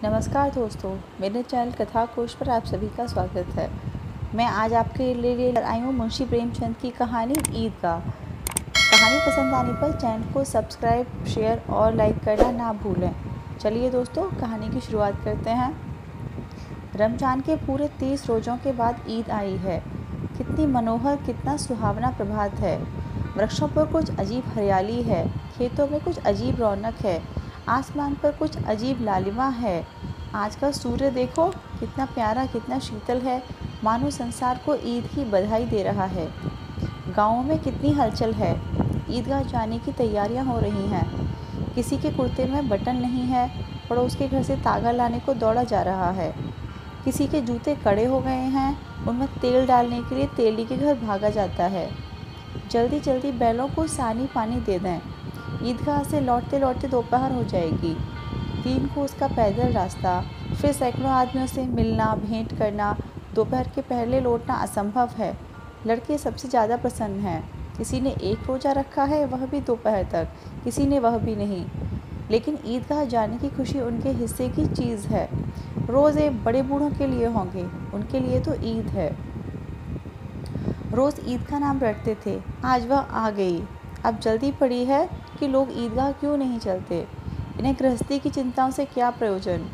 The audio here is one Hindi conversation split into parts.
नमस्कार दोस्तों, मेरे चैनल कथा कोश पर आप सभी का स्वागत है। मैं आज आपके लिए आई हूँ मुंशी प्रेमचंद की कहानी ईद का। कहानी पसंद आने पर चैनल को सब्सक्राइब, शेयर और लाइक करना ना भूलें। चलिए दोस्तों, कहानी की शुरुआत करते हैं। रमज़ान के पूरे 30 रोज़ों के बाद ईद आई है। कितनी मनोहर, कितना सुहावना प्रभात है। वृक्षों पर कुछ अजीब हरियाली है, खेतों में कुछ अजीब रौनक है, आसमान पर कुछ अजीब लालिमा है। आज का सूर्य देखो, कितना प्यारा, कितना शीतल है, मानो संसार को ईद की बधाई दे रहा है। गाँवों में कितनी हलचल है। ईदगाह जाने की तैयारियां हो रही हैं। किसी के कुर्ते में बटन नहीं है, पड़ोस के घर से तागा लाने को दौड़ा जा रहा है। किसी के जूते कड़े हो गए हैं, उनमें तेल डालने के लिए तेली के घर भागा जाता है। जल्दी जल्दी बैलों को सानी पानी दे दें। ईदगाह से लौटते लौटते दोपहर हो जाएगी। दिन को उसका पैदल रास्ता, फिर सैकड़ों आदमियों से मिलना, भेंट करना। दोपहर के पहले लौटना असंभव है। लड़के सबसे ज़्यादा प्रसन्न हैं। किसी ने एक रोज़ा रखा है, वह भी दोपहर तक, किसी ने वह भी नहीं। लेकिन ईदगाह जाने की खुशी उनके हिस्से की चीज़ है। रोज़े बड़े बूढ़ों के लिए होंगे, उनके लिए तो ईद है। रोज़ ईद का नाम रटते थे, आज वह आ गई। अब जल्दी पड़ी है कि लोग ईदगाह क्यों नहीं चलते। इन्हें गृहस्थी की चिंताओं से क्या प्रयोजन।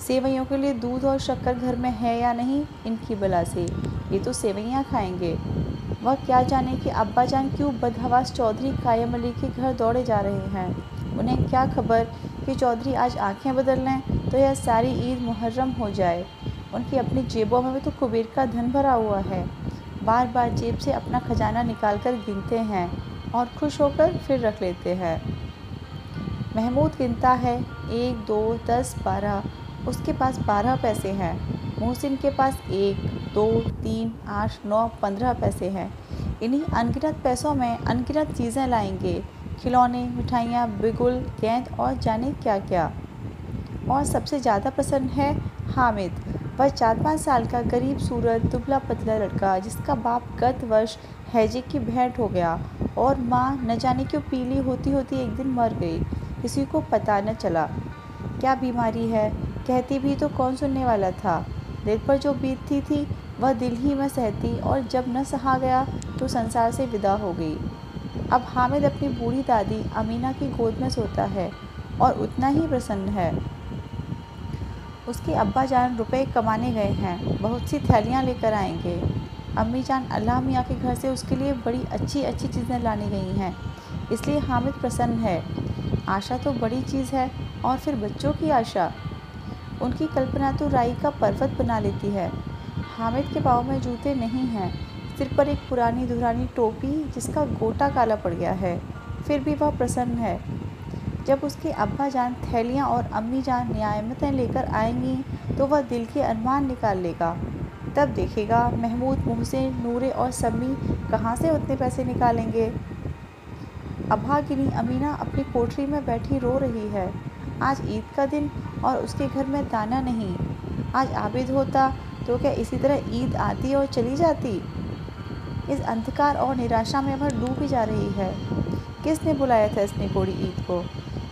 सेवैयों के लिए दूध और शक्कर घर में है या नहीं, इनकी बला से। ये तो सेवैयाँ खाएंगे। वह क्या जाने कि अब्बा जान क्यों बदहवास चौधरी कायम अली के घर दौड़े जा रहे हैं। उन्हें क्या खबर कि चौधरी आज आंखें बदल लें तो यह सारी ईद मुहर्रम हो जाए। उनकी अपनी जेबों में तो कुबेर का धन भरा हुआ है। बार बार जेब से अपना खजाना निकालकर गिनते हैं और खुश होकर फिर रख लेते हैं। महमूद गिनता है, 1, 2, 10, 12। उसके पास 12 पैसे हैं। मोहसिन के पास 1, 2, 3, 8, 9, 15 पैसे हैं। इन्हीं अनगिनत पैसों में अनगिनत चीज़ें लाएंगे, खिलौने, मिठाइयाँ, बिगुल, गेंद और जाने क्या क्या। और सबसे ज़्यादा प्रसन्न है हामिद। वह 4-5 साल का गरीब सूरत दुबला पतला लड़का, जिसका बाप गत वर्ष हैजे की भेंट हो गया और माँ न जाने क्यों पीली होती होती एक दिन मर गई। किसी को पता न चला क्या बीमारी है। कहती भी तो कौन सुनने वाला था। दिल पर जो बीतती थी वह दिल ही में सहती, और जब न सहा गया तो संसार से विदा हो गई। अब हामिद अपनी बूढ़ी दादी अमीना की गोद में सोता है और उतना ही प्रसन्न है। उसके अब्बा जान रुपए कमाने गए हैं, बहुत सी थैलियाँ लेकर आएंगे। अम्मी जान अल्लाह मियाँ के घर से उसके लिए बड़ी अच्छी अच्छी चीज़ें लाने गई हैं, इसलिए हामिद प्रसन्न है। आशा तो बड़ी चीज़ है, और फिर बच्चों की आशा। उनकी कल्पना तो राई का पर्वत बना लेती है। हामिद के पाँव में जूते नहीं हैं, सिर पर एक पुरानी धुरानी टोपी जिसका गोटा काला पड़ गया है, फिर भी वह प्रसन्न है। जब उसके अब्बा जान थैलियाँ और अम्मी जान नियामतें लेकर आएंगी तो वह दिल के अरमान निकाल लेगा। तब देखेगा महमूद, मोहसिन, नूरे और सम्मी कहाँ से उतने पैसे निकालेंगे। अभागिनी अमीना अपनी कोठरी में बैठी रो रही है। आज ईद का दिन और उसके घर में दाना नहीं। आज आबिद होता तो क्या इसी तरह ईद आती और चली जाती। इस अंधकार और निराशा में वह डूबी जा रही है। किसने बुलाया था इस निगोड़ी ईद को।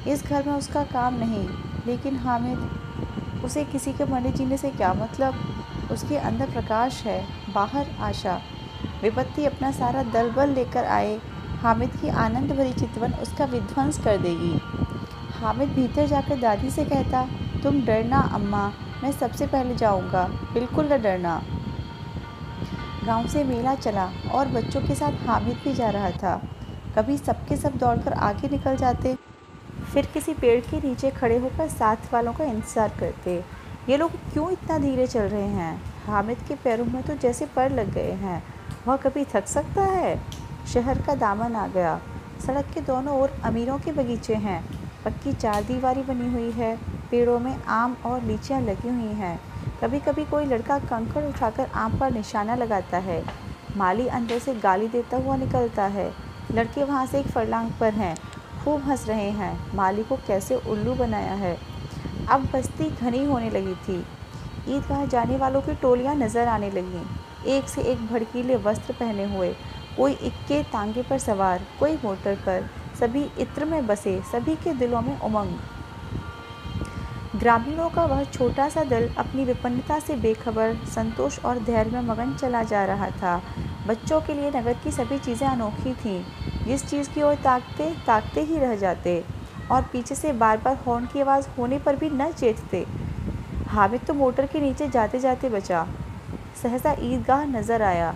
इस घर में उसका काम नहीं, लेकिन हामिद, उसे किसी के मरे जीने से क्या मतलब। उसके अंदर प्रकाश है, बाहर आशा। विपत्ति अपना सारा दल बल लेकर आए, हामिद की आनंद भरी चितवन उसका विध्वंस कर देगी। हामिद भीतर जाकर दादी से कहता, तुम डरना अम्मा, मैं सबसे पहले जाऊंगा, बिल्कुल न डरना। गांव से मेला चला और बच्चों के साथ हामिद भी जा रहा था। कभी सबके सब दौड़कर आगे निकल जाते, फिर किसी पेड़ के नीचे खड़े होकर साथ वालों का इंतज़ार करते। ये लोग क्यों इतना धीरे चल रहे हैं। हामिद के पैरों में तो जैसे पर लग गए हैं। वह कभी थक सकता है। शहर का दामन आ गया। सड़क के दोनों ओर अमीरों के बगीचे हैं। पक्की चारदीवारी बनी हुई है। पेड़ों में आम और लीचियाँ लगी हुई हैं। कभी कभी कोई लड़का कंकड़ उठाकर आम पर निशाना लगाता है। माली अंदर से गाली देता हुआ निकलता है। लड़के वहाँ से एक फरलांग पर हैं, खूब हंस रहे हैं। माली को कैसे उल्लू बनाया है। अब बस्ती घनी होने लगी थी। ईदगाह जाने वालों की टोलियाँ नज़र आने लगीं, एक से एक भड़कीले वस्त्र पहने हुए। कोई इक्के तांगे पर सवार, कोई मोटर पर। सभी इत्र में बसे, सभी के दिलों में उमंग। ग्रामीणों का वह छोटा सा दल अपनी विपन्नता से बेखबर, संतोष और धैर्य में मगन चला जा रहा था। बच्चों के लिए नगर की सभी चीज़ें अनोखी थीं। जिस चीज़ की ओर ताकते ताकते ही रह जाते और पीछे से बार बार हॉर्न की आवाज़ होने पर भी न चेतते। हामिद तो मोटर के नीचे जाते जाते बचा। सहसा ईदगाह नज़र आया।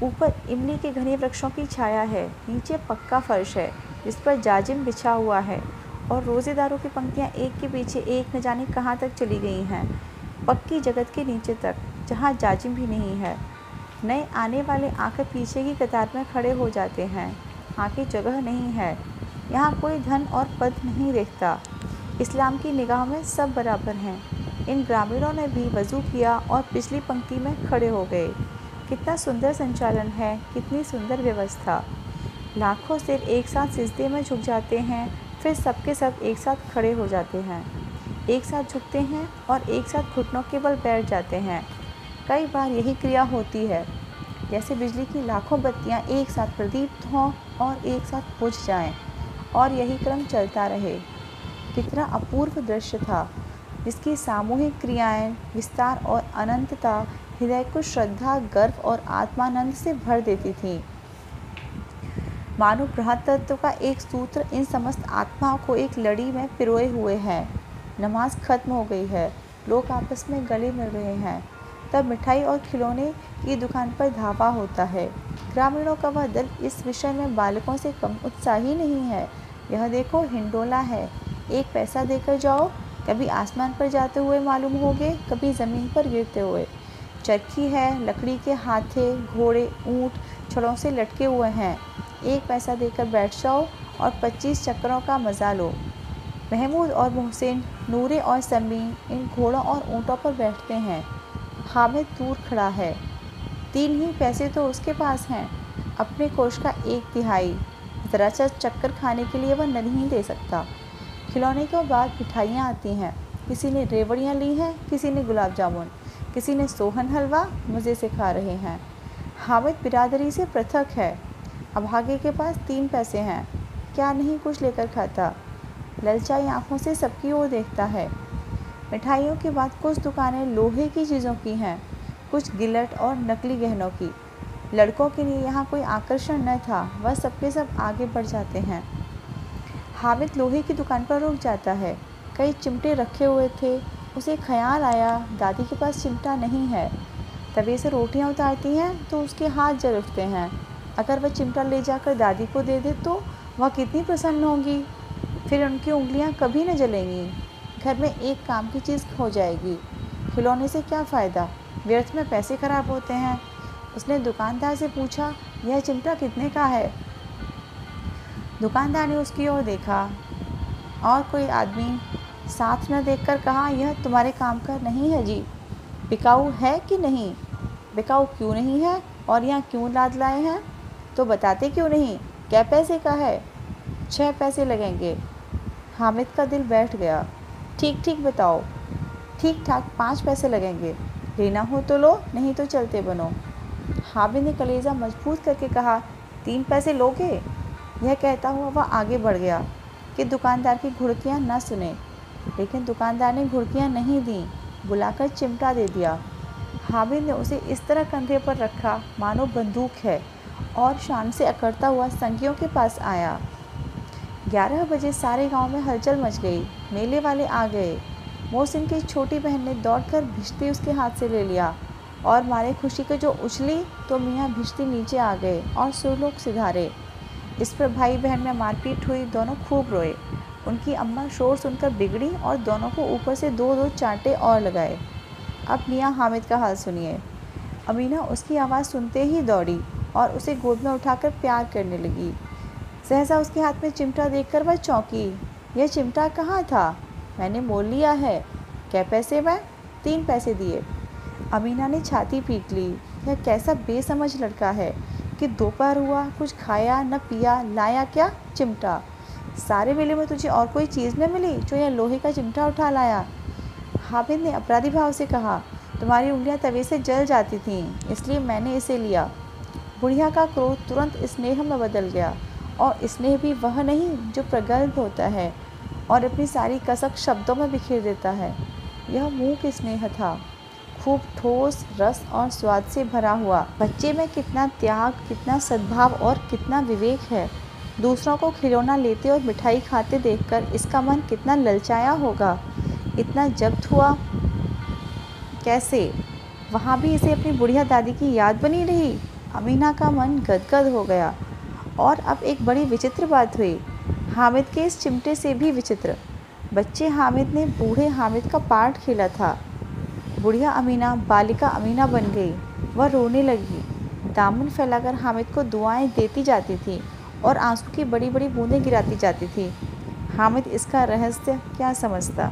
ऊपर इमली के घने वृक्षों की छाया है, नीचे पक्का फर्श है जिस पर जाजिम बिछा हुआ है और रोज़ेदारों की पंक्तियाँ एक के पीछे एक न जाने कहाँ तक चली गई हैं, पक्की जगत के नीचे तक, जहाँ जाजिम भी नहीं है। नए आने वाले आकर पीछे की कतार में खड़े हो जाते हैं। आगे जगह नहीं है। यहाँ कोई धन और पद नहीं देखता। इस्लाम की निगाह में सब बराबर हैं। इन ग्रामीणों ने भी वज़ू किया और पिछली पंक्ति में खड़े हो गए। कितना सुंदर संचालन है, कितनी सुंदर व्यवस्था। लाखों सिर एक साथ सिजदे में झुक जाते हैं, फिर सबके सब एक साथ खड़े हो जाते हैं, एक साथ झुकते हैं और एक साथ घुटनों के बल बैठ जाते हैं। कई बार यही क्रिया होती है, जैसे बिजली की लाखों बत्तियां एक साथ प्रदीप्त हों और एक साथ बुझ जाएं, और यही क्रम चलता रहे। कितना अपूर्व दृश्य था, जिसकी सामूहिक क्रियाएं, विस्तार और अनंतता हृदय को श्रद्धा, गर्व और आत्मानंद से भर देती थीं। मानो बृहत तत्व का एक सूत्र इन समस्त आत्माओं को एक लड़ी में पिरोए हुए है। नमाज खत्म हो गई है, लोग आपस में गले मिल रहे हैं। तब मिठाई और खिलौने की दुकान पर धावा होता है। ग्रामीणों का वह दल इस विषय में बालकों से कम उत्साही नहीं है। यह देखो, हिंडोला है, 1 पैसा देकर जाओ, कभी आसमान पर जाते हुए मालूम होगे, कभी ज़मीन पर गिरते हुए। चरखी है, लकड़ी के हाथे, घोड़े, ऊँट छड़ों से लटके हुए हैं। 1 पैसा देकर बैठ जाओ और 25 चक्करों का मज़ा लो। महमूद और मोहसिन, नूरे और समीन इन घोड़ों और ऊँटों पर बैठते हैं। हामिद दूर खड़ा है। 3 ही पैसे तो उसके पास हैं, अपने कोष का 1/3। ज़रा सा चक्कर खाने के लिए वह नहीं दे सकता। खिलौने के बाद मिठाइयाँ आती हैं। किसी ने रेवड़ियाँ ली हैं, किसी ने गुलाब जामुन, किसी ने सोहन हलवा मज़े से खा रहे हैं। हामिद बिरादरी से पृथक है। अभागे के पास 3 पैसे हैं, क्या नहीं कुछ लेकर खाता। ललचाई आँखों से सबकी ओर देखता है। मिठाइयों के बाद कुछ दुकानें लोहे की चीज़ों की हैं, कुछ गिलट और नकली गहनों की। लड़कों के लिए यहाँ कोई आकर्षण न था, वह सबके सब आगे बढ़ जाते हैं। हामिद लोहे की दुकान पर रुक जाता है। कई चिमटे रखे हुए थे। उसे ख्याल आया, दादी के पास चिमटा नहीं है। तवे से रोटियां उतारती हैं तो उसके हाथ जल उठते हैं। अगर वह चिमटा ले जाकर दादी को दे दे तो वह कितनी प्रसन्न होंगी। फिर उनकी उंगलियां कभी न जलेंगी। घर में एक काम की चीज़ खो जाएगी। खिलौने से क्या फ़ायदा, व्यर्थ में पैसे खराब होते हैं। उसने दुकानदार से पूछा, यह चिमटा कितने का है। दुकानदार ने उसकी ओर देखा और कोई आदमी साथ न देखकर कहा, यह तुम्हारे काम का नहीं है जी। बिकाऊ है कि नहीं? बिकाऊ क्यों नहीं है और यहाँ क्यों लाद लाए हैं? तो बताते क्यों नहीं? क्या पैसे का है? 6 पैसे लगेंगे। हामिद का दिल बैठ गया। ठीक ठीक बताओ। ठीक ठाक 5 पैसे लगेंगे। लेना हो तो लो, नहीं तो चलते बनो। हामिद ने कलेजा मजबूत करके कहा, 3 पैसे लोगे? यह कहता हुआ वह आगे बढ़ गया कि दुकानदार की घुड़कियाँ न सुने। लेकिन दुकानदार ने घुड़कियाँ नहीं दी, बुलाकर चिमटा दे दिया। हामिद ने उसे इस तरह कंधे पर रखा मानो बंदूक है और शान से अकड़ता हुआ संगियों के पास आया। 11 बजे सारे गांव में हलचल मच गई। मेले वाले आ गए। मोहसिन की छोटी बहन ने दौड़कर भिश्ती उसके हाथ से ले लिया और मारे खुशी के जो उछली तो मियाँ भिश्ती नीचे आ गए और सुरलोक सिधारे। इस पर भाई बहन में मारपीट हुई। दोनों खूब रोए। उनकी अम्मा शोर सुनकर बिगड़ी और दोनों को ऊपर से 2-2 चांटे और लगाए। अब मियाँ हामिद का हाल सुनिए। अमीना उसकी आवाज़ सुनते ही दौड़ी और उसे गोद में उठाकर प्यार करने लगी। सहसा उसके हाथ में चिमटा देखकर वह चौंकी। यह चिमटा कहाँ था? मैंने मोल लिया है। क्या पैसे में? 3 पैसे दिए। अमीना ने छाती पीट ली। यह कैसा बेसमझ लड़का है कि दोपहर हुआ, कुछ खाया न पिया, लाया क्या? चिमटा। सारे मेले में तुझे और कोई चीज़ न मिली जो यह लोहे का चिमटा उठा लाया? हामिद ने अपराधी भाव से कहा, तुम्हारी उंगलियां तवे से जल जाती थीं, इसलिए मैंने इसे लिया। बुढ़िया का क्रोध तुरंत स्नेह में बदल गया, और स्नेह भी वह नहीं जो प्रगल्भ होता है। और अपनी सारी कसक शब्दों में बिखेर देता है। यह मूक स्नेह था, खूब ठोस, रस और स्वाद से भरा हुआ। बच्चे में कितना त्याग, कितना सद्भाव और कितना विवेक है। दूसरों को खिलौना लेते और मिठाई खाते देखकर इसका मन कितना ललचाया होगा। इतना जब्त हुआ कैसे? वहाँ भी इसे अपनी बुढ़िया दादी की याद बनी रही। अमीना का मन गदगद हो गया। और अब एक बड़ी विचित्र बात हुई, हामिद के इस चिमटे से भी विचित्र। बच्चे हामिद ने बूढ़े हामिद का पार्ट खेला था। बुढ़िया अमीना बालिका अमीना बन गई। वह रोने लगी, दामन फैलाकर हामिद को दुआएं देती जाती थी और आंसू की बड़ी बड़ी बूंदें गिराती जाती थी। हामिद इसका रहस्य क्या समझता?